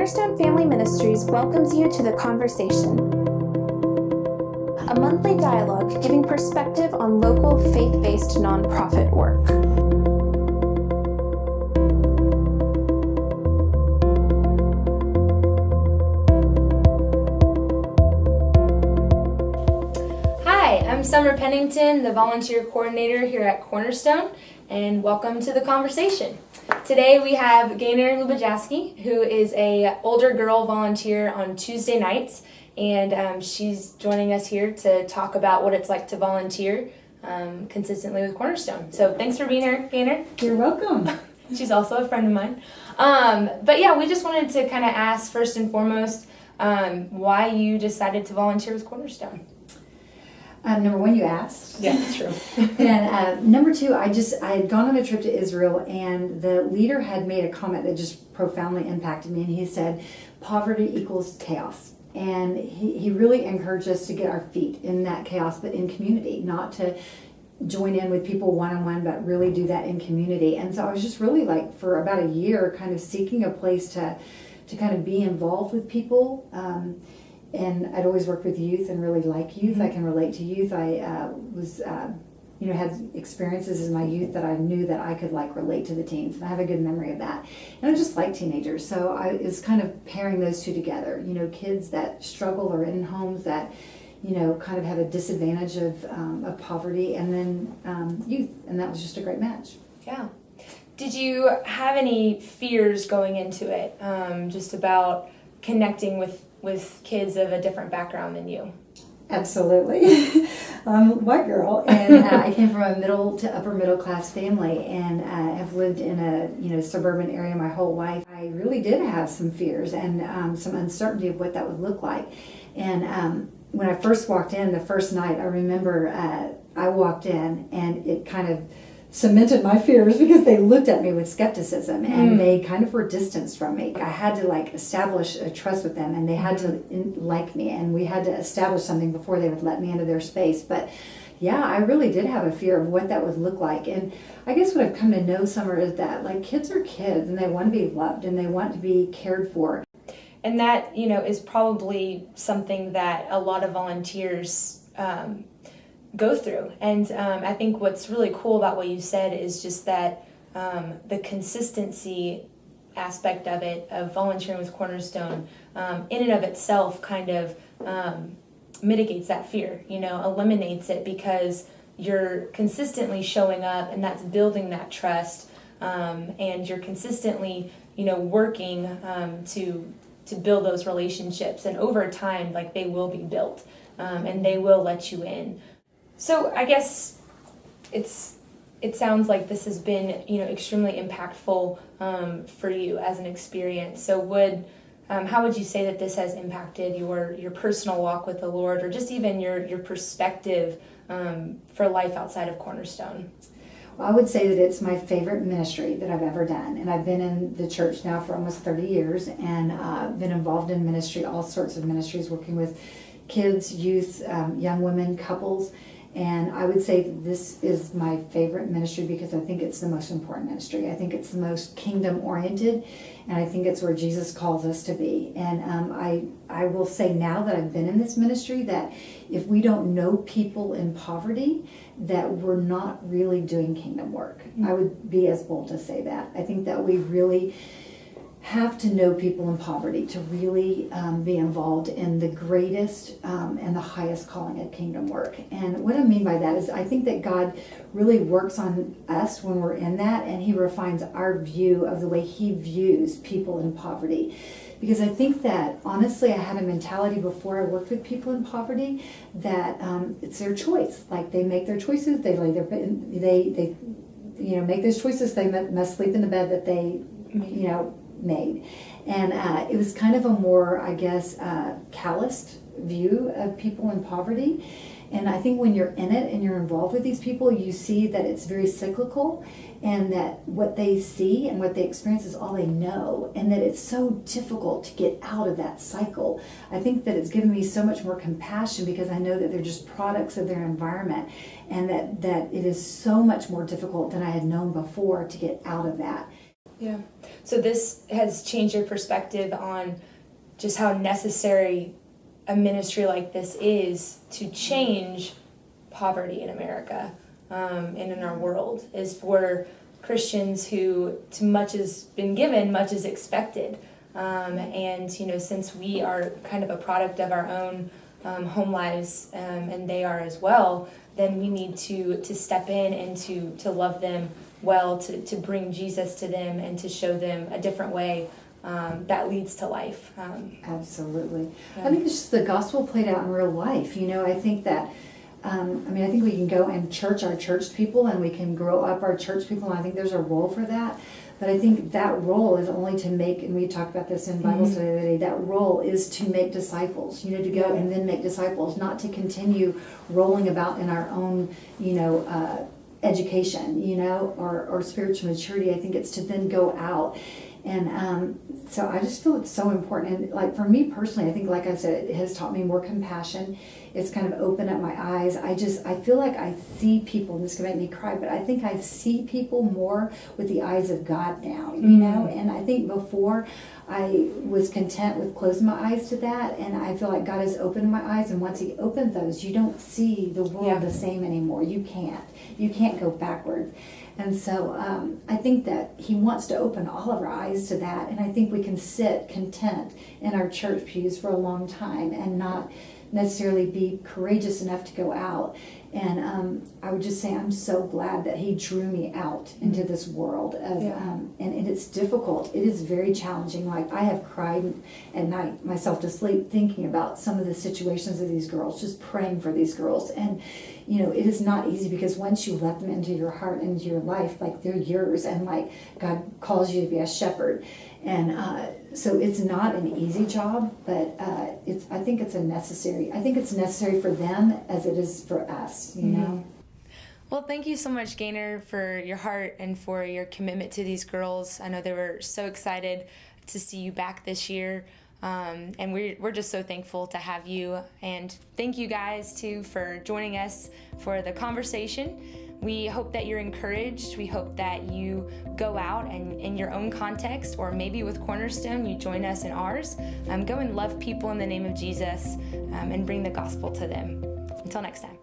Cornerstone Family Ministries welcomes you to The Conversation, a monthly dialogue giving perspective on local faith-based nonprofit work. Hi, I'm Summer Pennington, the volunteer coordinator here at Cornerstone, and welcome to The Conversation. Today we have Gaynor Lubojasky, who is a older girl volunteer on Tuesday nights, and she's joining us here to talk about what it's like to volunteer consistently with Cornerstone. So thanks for being here, Gaynor. You're welcome. She's also a friend of mine. But yeah, we just wanted to kind of ask first and foremost why you decided to volunteer with Cornerstone. Number one, you asked. Yeah, that's true. And number two, I had gone on a trip to Israel, and the leader had made a comment that just profoundly impacted me. And he said, poverty equals chaos. And he really encouraged us to get our feet in that chaos, but in community, not to join in with people one-on-one, but really do that in community. And so I was just really for about a year kind of seeking a place to kind of be involved with people. And I'd always worked with youth and really like youth. Mm-hmm. I can relate to youth. I had experiences in my youth that I knew that I could relate to the teens, and I have a good memory of that. And I just like teenagers, so I was kind of pairing those two together. Kids that struggle or in homes that, kind of have a disadvantage of poverty, and then youth, and that was just a great match. Yeah. Did you have any fears going into it, just about connecting with kids of a different background than you? Absolutely. I'm a white girl, and I came from a middle to upper middle class family, and have lived in a suburban area my whole life. I really did have some fears and some uncertainty of what that would look like. And when I first walked in the first night, I remember I walked in, and it kind of cemented my fears because they looked at me with skepticism, and they kind of were distanced from me. I had to establish a trust with them, and they had to like me, and we had to establish something before they would let me into their space. But yeah, I really did have a fear of what that would look like. And I guess what I've come to know, Summer, is that kids are kids, and they want to be loved, and they want to be cared for. And that, is probably something that a lot of volunteers go through. And I think what's really cool about what you said is just that the consistency aspect of it, of volunteering with Cornerstone, in and of itself kind of mitigates that fear, eliminates it, because you're consistently showing up, and that's building that trust, and you're consistently, working to build those relationships, and over time, they will be built, and they will let you in. So I guess it sounds like this has been, extremely impactful for you as an experience. So how would you say that this has impacted your personal walk with the Lord, or just even your perspective for life outside of Cornerstone? Well, I would say that it's my favorite ministry that I've ever done. And I've been in the church now for almost 30 years, and been involved in ministry, all sorts of ministries, working with kids, youth, young women, couples. And I would say that this is my favorite ministry because I think it's the most important ministry. I think it's the most kingdom-oriented, and I think it's where Jesus calls us to be. And I will say now that I've been in this ministry that if we don't know people in poverty, that we're not really doing kingdom work. Mm-hmm. I would be as bold to say that. I think that we really have to know people in poverty to really be involved in the greatest and the highest calling of kingdom work. And what I mean by that is I think that God really works on us when we're in that, and he refines our view of the way he views people in poverty. Because I think that, honestly, I had a mentality before I worked with people in poverty that it's their choice. They make their choices, they make those choices, they must sleep in the bed that they, made. And it was kind of a more, I guess, calloused view of people in poverty. And I think when you're in it and you're involved with these people, you see that it's very cyclical, and that what they see and what they experience is all they know, and that it's so difficult to get out of that cycle. I think that it's given me so much more compassion because I know that they're just products of their environment, and that it is so much more difficult than I had known before to get out of that. Yeah. So this has changed your perspective on just how necessary a ministry like this is to change poverty in America and in our world, is for Christians who, to much has been given, much is expected. And, since we are kind of a product of our own home lives, and they are as well, then we need to step in and to love them well, to bring Jesus to them and to show them a different way that leads to life. Absolutely. Yeah. I think it's just the gospel played out in real life. I think that, I think we can go and church our church people, and we can grow up our church people, and I think there's a role for that. But I think that role is only to make, and we talked about this in Bible study the other day, that role is to make disciples, to go and then make disciples, not to continue rolling about in our own, education, or spiritual maturity. I think it's to then go out. And so I just feel it's so important. And like for me personally, I think, like I said, it has taught me more compassion. It's kind of opened up my eyes. I feel like I see people, and this can make me cry, but I think I see people more with the eyes of God now, and I think before I was content with closing my eyes to that, and I feel like God has opened my eyes, and once He opened those, you don't see the world the same anymore. You can't go backwards. And so I think that He wants to open all of our eyes to that, and I think we can sit content in our church pews for a long time and not necessarily be courageous enough to go out. And I would just say I'm so glad that He drew me out into this world of, and it's difficult. It is very challenging. Like, I have cried at night myself to sleep thinking about some of the situations of these girls, just praying for these girls. And it is not easy, because once you let them into your heart, into your life, like, they're yours, and like God calls you to be a shepherd. And so it's not an easy job, but I think it's necessary for them as it is for us, Well, thank you so much, Gaynor, for your heart and for your commitment to these girls. I know they were so excited to see you back this year. And we're just so thankful to have you. And thank you guys, too, for joining us for the conversation. We hope that you're encouraged. We hope that you go out and in your own context, or maybe with Cornerstone, you join us in ours. Go and love people in the name of Jesus, and bring the gospel to them. Until next time.